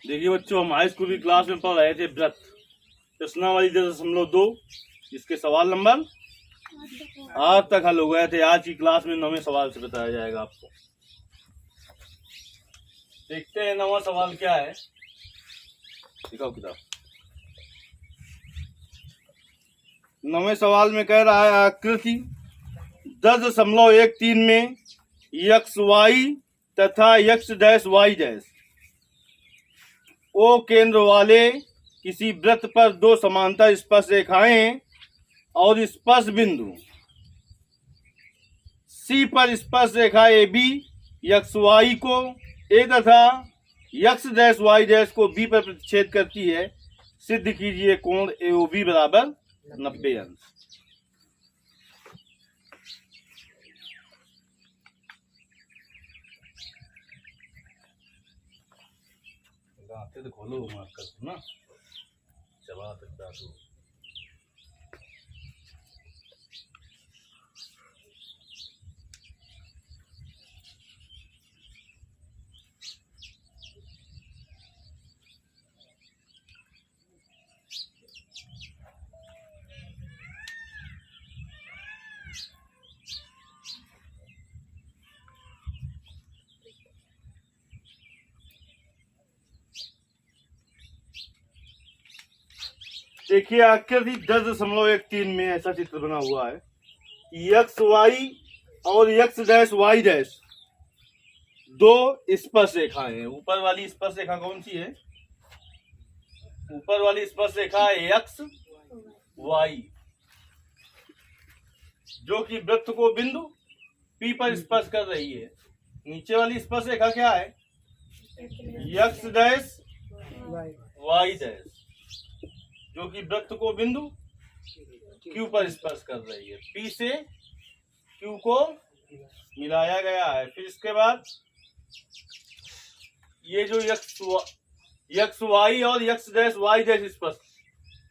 देखिए बच्चों, हम हाई स्कूल की क्लास में पढ़ रहे थे व्रत प्रश्नावली 10.2। इसके सवाल नंबर आज तक हल हो गए थे। आज की क्लास में 9वें सवाल से बताया जाएगा आपको। देखते हैं 9वां सवाल क्या है। दिखाओ किताब। 9वें सवाल में कह रहा है आकृति 10.13 में यक्स वाई तथा X dash Y dash O केंद्र वाले किसी वृत्त पर दो समांतर स्पर्श रेखाएं और स्पर्श बिंदु सी पर स्पर्श रेखा ए बी यक्स वाई को ए तथा यक्स डैश वाई डैश को बी पर प्रतिच्छेद करती है। सिद्ध कीजिए कोण ए ओ बी बराबर 90 अंश। तो खोलो मार कर ना चला सकता तो। देखिए आकृति 10.13 में ऐसा चित्र बना हुआ है। यक्स वाई और यक्स डैश वाई डैश दो स्पर्श रेखाएं हैं। ऊपर वाली स्पर्श रेखा कौन सी है? ऊपर वाली स्पर्श रेखा है यक्स वाई, जो कि वृत्त को बिंदु P पर स्पर्श कर रही है। नीचे वाली स्पर्श रेखा क्या है? यक्स डैश वाई डैश, जो कि वृत्त को बिंदु Q पर स्पर्श कर रही है। P से Q को मिलाया गया है। फिर इसके बाद ये जो यक्स वाई और यक्स डैश वाई डैश स्पर्श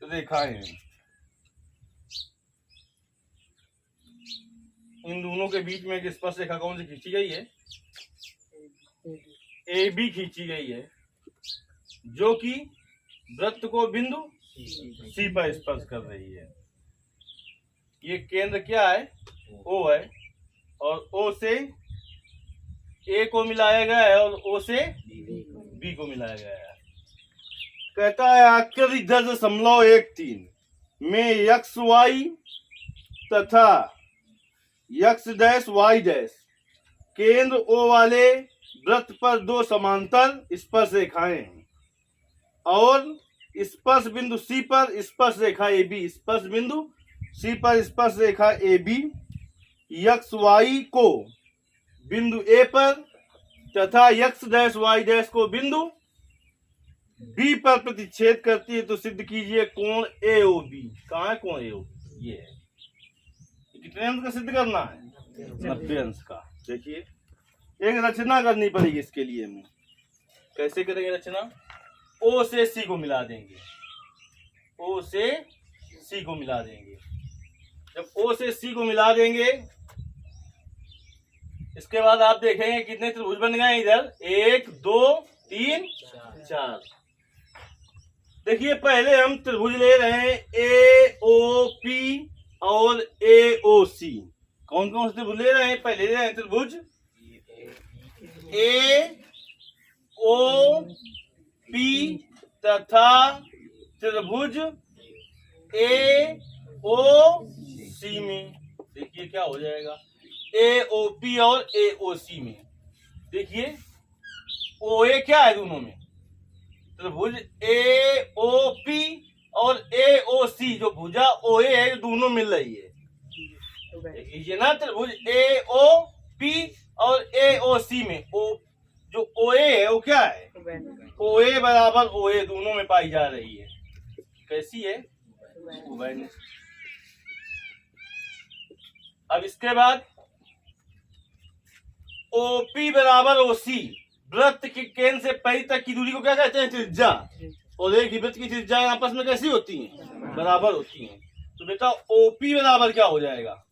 रेखाएं हैं, इन दोनों के बीच में एक स्पर्श रेखा कौन सी खींची गई है? ए बी खींची गई है, जो कि वृत्त को बिंदु सी पर स्पर्श कर रही है। ये केंद्र क्या है? ओ है, और ओ से ए को मिलाया गया है और ओ से बी को मिलाया गया है। कहता है आकृति 10.13 में यक्स वाई तथा यक्स डैश वाई डैश केंद्र ओ वाले वृत्त पर दो समांतर स्पर्श रेखाएं हैं और स्पर्श बिंदु सी पर स्पर्श रेखा ए बी, स्पर्श बिंदु सी पर स्पर्श रेखा ए बी यक्स वाई को बिंदु ए पर तथा यक्स डैश वाई डैश को बिंदु बी पर प्रतिच्छेद करती है। तो सिद्ध कीजिए कोण ए ओ बी। कहाँ है कोण ए ओ? ये है। कितने अंश का सिद्ध करना है? 90 अंश का। देखिए एक रचना करनी पड़ेगी इसके लिए। हमें कैसे करेंगे रचना? ओ से सी को मिला देंगे। ओ से सी को मिला देंगे। जब ओ से सी को मिला देंगे, इसके बाद आप देखेंगे कितने त्रिभुज बन गए इधर? 1 2 3 4। देखिए पहले हम त्रिभुज ले रहे हैं ए ओ पी और ए ओ सी। कौन कौन से त्रिभुज ले रहे हैं? पहले ले रहे हैं त्रिभुज ए ओ पी तथा त्रिभुज ए ओ सी में। देखिए क्या हो जाएगा? ए ओ पी और ए ओ सी में। देखिए ओ ए क्या है दोनों में? त्रिभुज ए ओ पी और ए ओ सी, जो भुजा ओ ए है दोनों मिल रही है। देखिए ना, त्रिभुज ए ओ पी और ए ओ सी में ओ जो ओ ए है वो क्या है? ओ ए बराबर ओ ए दोनों में पाई जा रही है। कैसी है? अब इसके बाद ओ पी बराबर ओ सी, वृत्त के केंद्र से पई तक की दूरी को क्या कहते हैं? त्रिज्या। और एक ही वृत्त की त्रिज्या आपस में कैसी होती है? बराबर होती है। तो बेटा ओ पी बराबर क्या हो जाएगा?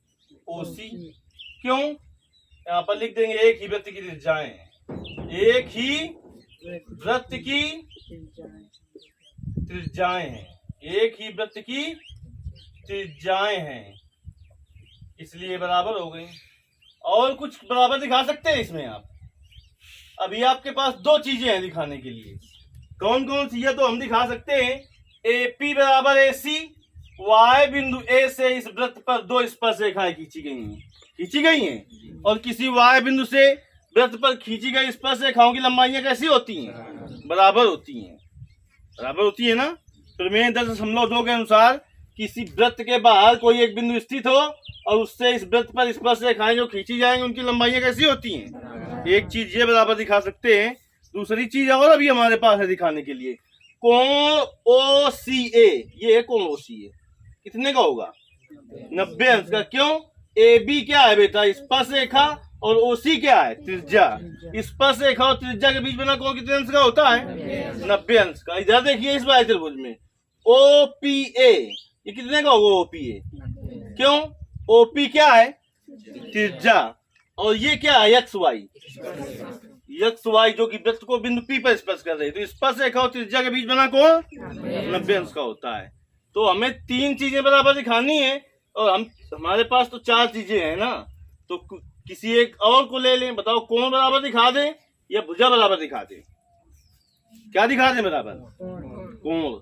ओ सी। क्यों? यहाँ पर लिख देंगे एक ही वृत्त की त्रिज्याएं हैं, एक ही वृत्त की त्रिज्याएं हैं, एक ही वृत्त की त्रिज्याएं हैं, इसलिए बराबर हो गई। और कुछ बराबर दिखा सकते हैं इसमें आप? अभी आपके पास दो चीजें हैं दिखाने के लिए, कौन कौन सी है? तो हम दिखा सकते हैं AP बराबर AC, Y बिंदु A से इस वृत्त पर दो स्पर्श रेखाएं खींची गई हैं, और किसी Y बिंदु से वृत्त पर खींची गई स्पर्श रेखाओं की लंबाइयां कैसी होती हैं? बराबर होती हैं, बराबर होती है ना। प्रमेय 10.2 के अनुसार किसी वृत्त के बाहर कोई एक बिंदु स्थित हो और उससे इस वृत्त पर स्पर्श रेखाएं जो खींची जाएंगी उनकी लंबाइयां कैसी होती हैं? एक चीज ये बराबर दिखा सकते हैं। दूसरी चीज और अभी हमारे पास है दिखाने के लिए, कोण OCA, ये है कोण OCA, कितने का होगा? 90 अंश का। क्यों? AB क्या है बेटा? स्पर्श रेखा, और OC क्या है? त्रिज्या। स्पर्श रेखा और त्रिज्या के बीच बना कोण कितने अंश का होता है? 90 अंश का। इधर देखिए इस बाह्य त्रिभुज में OPA, ये कितने का होगा OPA? क्यों? OP क्या है? त्रिज्या, और ये क्या है? XY, जो कि वृत्त को बिंदु P पर स्पर्श कर रही है, तो स्पर्श रेखा और त्रिज्या के बीच बना कोण 90 अंश का होता है। तो हमें तीन चीजें बराबर दिखानी है, और हमारे पास तो चार चीजें हैं ना, तो किसी एक और को ले लें। बताओ, कोण बराबर दिखा दें या भुजा बराबर दिखा दें? क्या दिखा दें बराबर? कोण।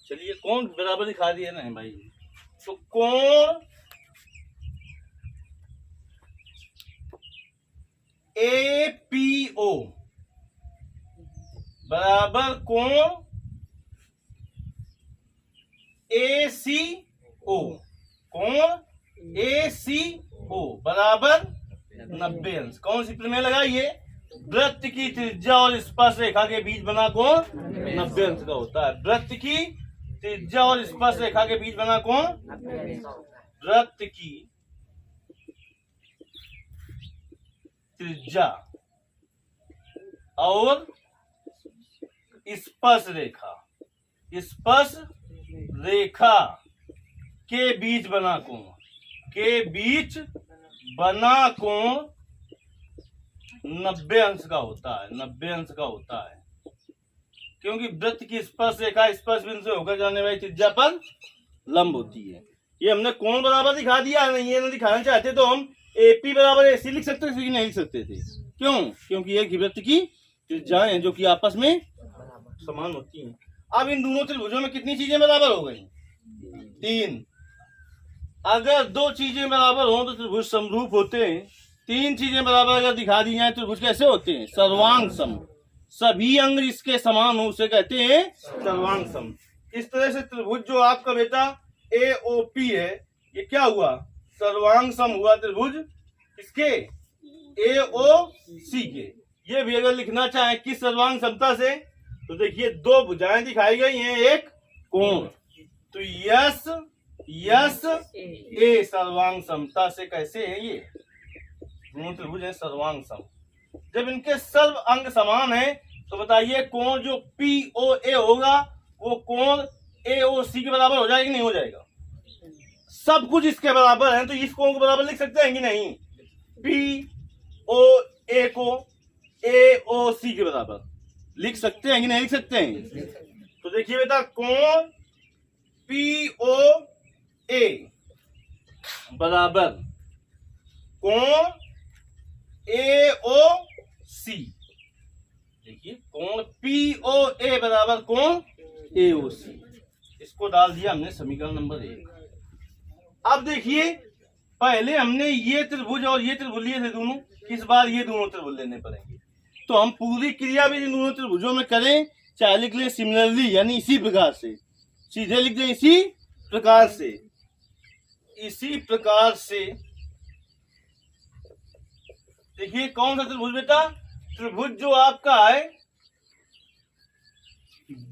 चलिए कोण बराबर दिखा दिया ना भाई। तो कोण APO बराबर कोण ACO, कोण ACO बराबर 90 अंश। कौन सी प्रमेय लगाइए? वृत्त की त्रिज्या और स्पर्श रेखा के बीच बना कोण 90 अंश का होता है। वृत्त की त्रिज्या और स्पर्श रेखा के बीच बना कोण, वृत्त की त्रिज्या और स्पर्श रेखा के बीच बना कोण, के बीच बना कोण 90 अंश का होता है, 90 अंश का होता है। क्योंकि वृत्त की स्पर्श रेखा स्पर्श बिंदु से होकर जाने वाली त्रिज्या पर लंब होती है। ये हमने कोण बराबर दिखा दिया है। ये नहीं दिखाना चाहते तो हम AP बराबर AC लिख सकते थे, नहीं लिख सकते थे। क्यों? क्योंकि एक ही वृत्त की त्रिज्याएं हैं जो कि आपस में समान होती हैं। अब इन दोनों त्रिभुजों में कितनी चीजें बराबर हो गई? 3। अगर दो चीजें बराबर हो तो त्रिभुज समरूप होते हैं। 3 चीजें बराबर अगर दिखा दी जाए तो त्रिभुज कैसे होते हैं? सर्वांग सम। सभी अंग इसके समान हो उसे कहते हैं सर्वांग सम। इस तरह से त्रिभुज जो आपका बेटा AOP है, ये क्या हुआ? सर्वांग सम हुआ त्रिभुज किसके? AOC के। ये भी अगर लिखना चाहे किस सर्वांग समता से, तो देखिए दो भुजाएं दिखाई गई हैं, एक कोण, तो यस A सर्वांग समता से कैसे है? ये दोनों त्रिभुज है सर्वांग सम। जब इनके सर्व अंग समान है तो बताइए कोण जो POA होगा वो कोण AOC के बराबर हो जाएगा कि नहीं हो जाएगा? सब कुछ इसके बराबर है, तो इस कोण को बराबर लिख सकते हैं कि नहीं? POA को AOC के बराबर लिख सकते हैं कि नहीं लिख सकते हैं? तो देखिए बेटा, कोण POA बराबर कोण AOC। देखिए कोण POA बराबर कोण AOC, इसको डाल दिया हमने समीकरण नंबर 1। अब देखिए, पहले हमने ये त्रिभुज और ये त्रिभुज लिए थे दोनों, इस बार ये दोनों त्रिभुज लेने पड़ेंगे। तो हम पूरी क्रिया भी इन दोनों त्रिभुजों में करें, चाहे लिख लें सिमिलरली, यानी इसी प्रकार से, सीधे लिख दें इसी प्रकार से। देखिए कौन सा त्रिभुज बेटा? त्रिभुज जो आपका है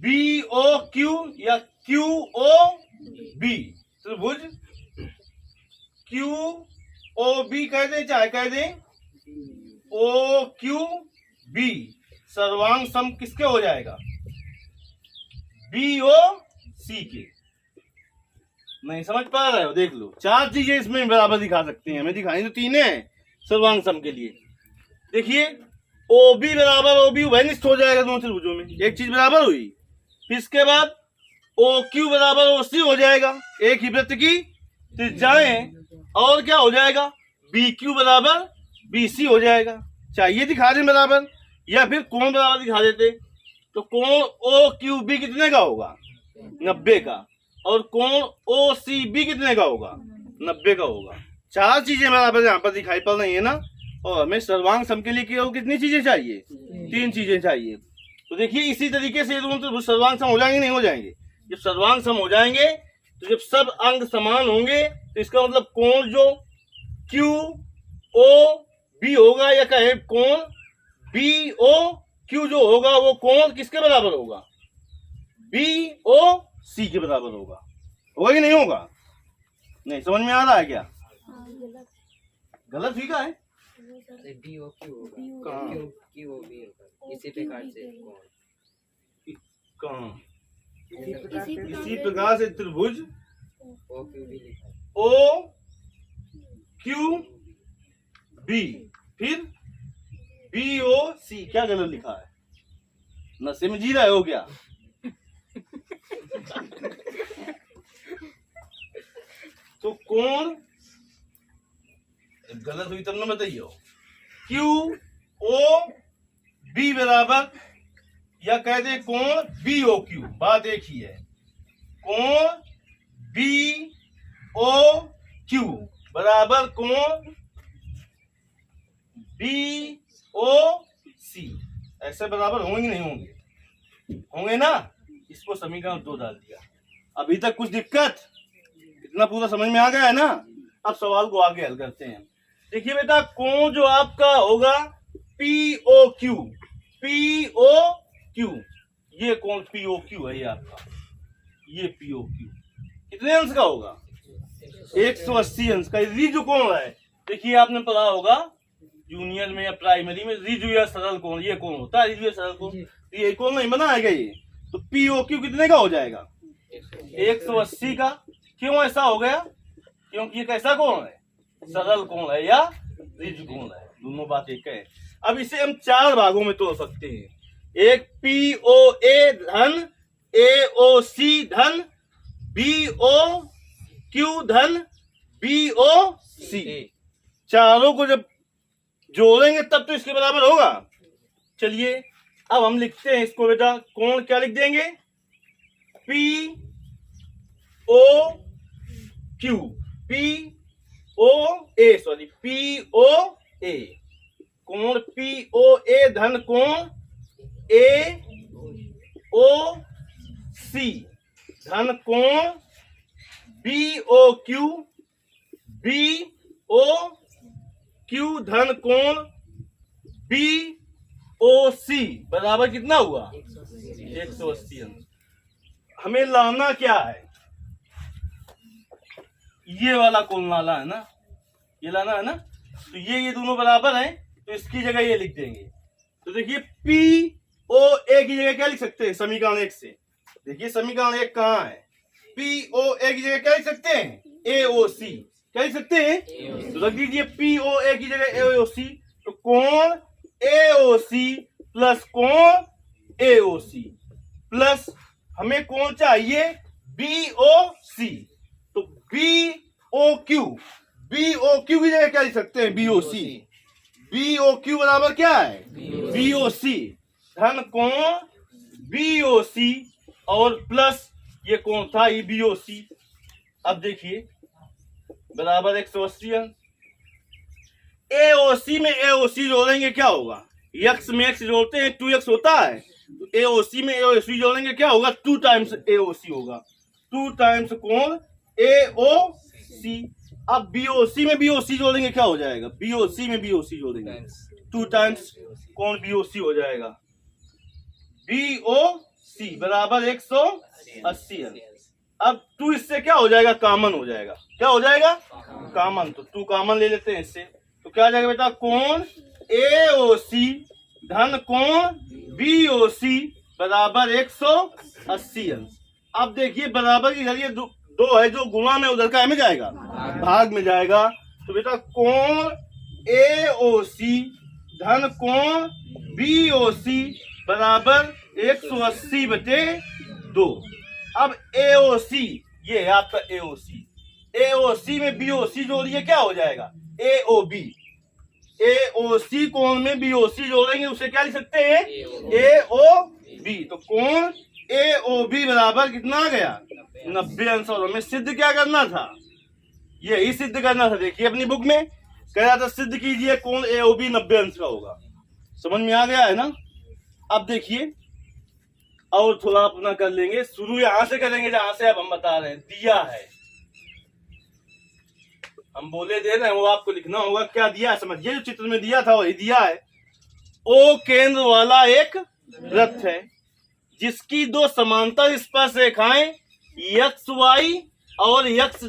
BOQ या QOB, त्रिभुज QOB कह दें चाहे कह दें OQB, सर्वांग सम किसके हो जाएगा? BOC के। नहीं समझ पा रहे हो? देख लो, 4 चीजें इसमें बराबर दिखा सकते हैं, हमें दिखाई तो 3 है सर्वांग सम के लिए। देखिए ओ बी बराबर ओ बी उभयनिष्ठ हो जाएगा दोनों त्रिभुजों में, एक चीज बराबर हुई। फिर इसके बाद ओ क्यू बराबर ओ सी हो जाएगा, एक ही वृत्त की त्रिज्याएं, और क्या हो जाएगा, बी क्यू बराबर बी सी हो जाएगा। चाहिए दिखा दें बराबर, या फिर कोण बराबर दिखा देते, तो कोण ओ क्यू बी कितने का होगा, 90 का, और कोण ओ सी बी कितने का होगा, 90 का होगा। 4 चीजें बराबर यहाँ पर दिखाई पड़ रही है ना, और हमें सर्वांग सम के लिए केवल कितनी चीजें चाहिए, 3 चीजें चाहिए। तो देखिए इसी तरीके से दोनों तो सर्वांग सम हो जाएंगे, नहीं हो जाएंगे? जब सर्वांग सम हो जाएंगे तो जब सब अंग समान होंगे तो इसका मतलब कोण जो क्यू ओ बी होगा, या कहे कोण बी ओ क्यू जो होगा वो कोण किसके बराबर होगा, बी ओ सी के बराबर होगा। होगा कि नहीं होगा? नहीं समझ में आ रहा है क्या? गलत ही का है, बी ओ क्यू होगा, क्यू ओ बी होगा, इसी प्रकार से कहाँ इसी प्रकार से त्रिभुज ओ क्यू बी लिखा है, ओ क्यू बी, फिर बी ओ सी। क्या गलत लिखा है? नशे में जी रहे हो क्या? तो कोण गलत हुई तब ना बताइए। क्यू ओ बी बराबर, या कह दे कोण बी ओ क्यू, बात एक ही है। कोण बी ओ क्यू बराबर कोण बी ओ सी, ऐसे बराबर होंगे नहीं होंगे? होंगे ना। इसको समीकरण 2 डाल दिया। अभी तक कुछ दिक्कत? इतना पूरा समझ में आ गया है ना? अब सवाल को आगे हल करते हैं। देखिए बेटा, कोण जो आपका होगा P O Q, P O Q, ये कोण पी ओ क्यू है, ये आपका ये पी ओ क्यू कितने अंश का होगा, 180 अंश का। ये जो कोण है, देखिए आपने पढ़ा होगा जूनियर में या प्राइमरी में, रिजु या सरल कोण, ये कोण होता है रिजु या सरल कोण। ये कोण नहीं बनाएगा ये, तो पी ओ क्यू कितने का हो जाएगा, 180 का। क्यों ऐसा हो गया? क्योंकि ये कैसा कोण है, सरल कोण है या रिजु कोण है, दोनों बात एक है। अब इसे हम 4 भागों में तोड़ सकते हैं। एक पी ओ ए धन ए ओ सी धन बी ओ क्यू धन बी ओ सी, चारों को जब जोड़ेंगे तब तो इसके बराबर होगा। चलिए अब हम लिखते हैं इसको बेटा, कोण क्या लिख देंगे, P O Q, P O A, sorry P O A, कोण पी ओ ए धन कोण ए ओ सी धन कोण B O Q, B O Q धन कोण बी ओ सी बराबर कितना हुआ, 180 अंश। हमें लाना क्या है, ये वाला कोण लाना है ना, ये लाना है ना। तो ये दोनों बराबर हैं, तो इसकी जगह ये लिख देंगे। तो देखिए पी ओ ए की जगह क्या लिख सकते हैं, समीकरण 1 से। देखिए समीकरण 1 कहाँ है, पी ओ ए की जगह क्या लिख सकते हैं, ए ओ सी, क्या लिख सकते हैं, तो रख दीजिए पी ओ ए की जगह ए ओ सी। तो कोण ए ओ सी प्लस कोण ए ओ सी प्लस हमें कोण चाहिए बी ओ सी, तो B O Q, B O Q की जगह क्या लिख सकते हैं, B O C. B O Q बराबर क्या है, बी ओ सी धन कोण बी ओ सी, और प्लस ये कोण था ये बी ओ सी। अब देखिए बराबर 180 अंश। ए ओ सी में ए ओ सी जोड़ेंगे क्या होगा, एक्स में एक्स जोड़ते हैं 2x होता है, तो ए ओ सी में ए ओ सी जोड़ेंगे क्या होगा, 2 टाइम्स ए ओ सी होगा, 2 टाइम्स कोण ए ओ सी। अब बी ओ सी में बी ओ सी जोड़ेंगे क्या हो जाएगा, बी ओ सी में बी ओ सी जोड़ेंगे 2 टाइम्स कोण बी ओ सी हो जाएगा, बी ओ सी बराबर 180 अंश। अब 2 इससे क्या हो जाएगा, कॉमन हो जाएगा, क्या हो जाएगा, कॉमन। तो 2 कॉमन ले लेते हैं इससे, तो क्या आ जाएगा बेटा, कोण ए ओ सी धन कोण बी ओ सी बराबर 180 अंश। अब देखिए बराबर की जरिए 2 है जो गुणा में उधर का में जाएगा, भाग में जाएगा। तो बेटा कोण AOC धन कोण BOC बराबर 180/2। अब AOC ये है आपका AOC में BOC जोड़िए, क्या हो जाएगा AOB। AOC कोण में BOC जोड़ेंगे, उसे क्या लिख सकते हैं AOB। तो कोण AOB बराबर कितना आ गया 90 अंश। और हमें सिद्ध क्या करना था, यही सिद्ध करना था। देखिए अपनी बुक में कह रहा था सिद्ध कीजिए कोण AOB 90 अंश का होगा। समझ में आ गया है ना। अब देखिए और थोड़ा अपना कर लेंगे, शुरू यहां से करेंगे जहां से अब हम बता रहे हैं। दिया है, हम बोले दे रहे हैं, वो आपको लिखना होगा क्या दिया है, समझिए। जो चित्र में दिया था वही दिया है। O केंद्र वाला एक वृत्त है जिसकी 2 समांतर स्पर्श रेखाएं XY और X'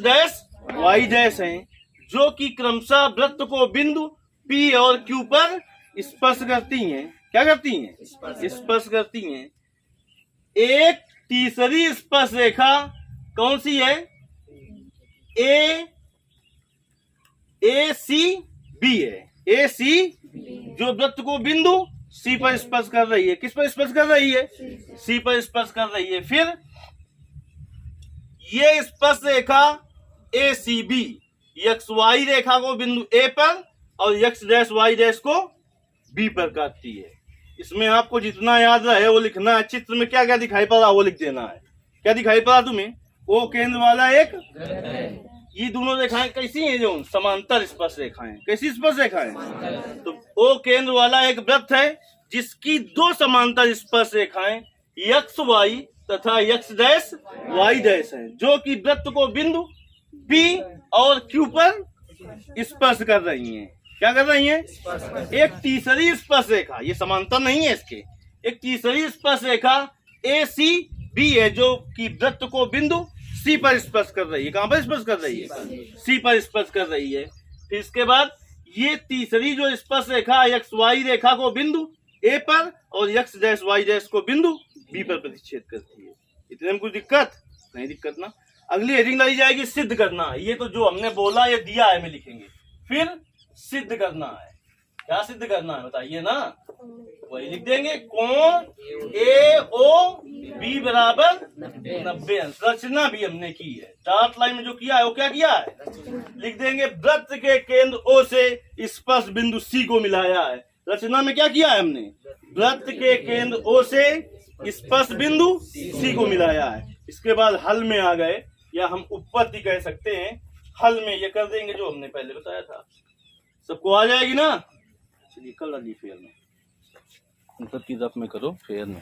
हैं, जो कि क्रमशः वृत्त को बिंदु P और Q पर स्पर्श करती हैं। क्या करती हैं? स्पर्श करती हैं। एक तीसरी स्पर्श रेखा कौन सी है? ACB है। AC जो वृत्त को बिंदु C पर स्पर्श कर रही है। किस पर स्पर्श कर रही है? C पर स्पर्श कर रही है। फिर ये स्पर्श रेखा ACB XY रेखा को बिंदु A पर और X', को B पर काटती है। इसमें आपको जितना याद रहे वो लिखना है। चित्र में क्या क्या दिखाई पड़ा वो लिख देना है। क्या दिखाई पड़ा तुम्हें? O केंद्र वाला एक, ये दोनों रेखाएं कैसी हैं? जो समांतर स्पर्श रेखाएं। कैसी स्पर्श रेखाएं? तो O केंद्र वाला एक वृत्त है जिसकी 2 समांतर स्पर्श रेखाएं XY तथा X', हैं, जो कि वृत्त को बिंदु P और Q पर स्पर्श कर रही हैं। क्या कर रही हैं? एक तीसरी स्पर्श रेखा, ये समांतर नहीं है इसके, एक तीसरी स्पर्श रेखा ACB है जो कि वृत्त को बिंदु C पर स्पर्श कर रही है। कहां पर स्पर्श कर रही है? C पर स्पर्श कर रही है। फिर इसके बाद ये तीसरी जो स्पर्श रेखा XY रेखा को बिंदु A पर और X', को बिंदु B पर प्रतिच्छेद करती है। इतने में कुछ दिक्कत नहीं? दिक्कत ना। अगली हेडिंग लाई जाएगी सिद्ध करना। ये तो जो हमने बोला ये दिया है में लिखेंगे। फिर सिद्ध करना है। क्या सिद्ध करना है बताइए ना, वही लिख देंगे। कोण AOB बराबर 90 अंश। रचना भी हमने की है, डार्क लाइन में जो किया है वो क्या किया है लिख देंगे। वृत्त के केंद्र O से स्पर्श बिंदु C को मिलाया है। रचना में क्या किया है हमने? वृत्त के केंद्र O से स्पर्श बिंदु C को मिलाया है। इसके बाद हल में आ गए, या हम उत्पत्ति कह सकते हैं। हल में ये कर देंगे जो हमने पहले बताया था। सबको आ जाएगी ना? चलिए कल वाली फेयर में, मतलब की दफ में करो फेयर में।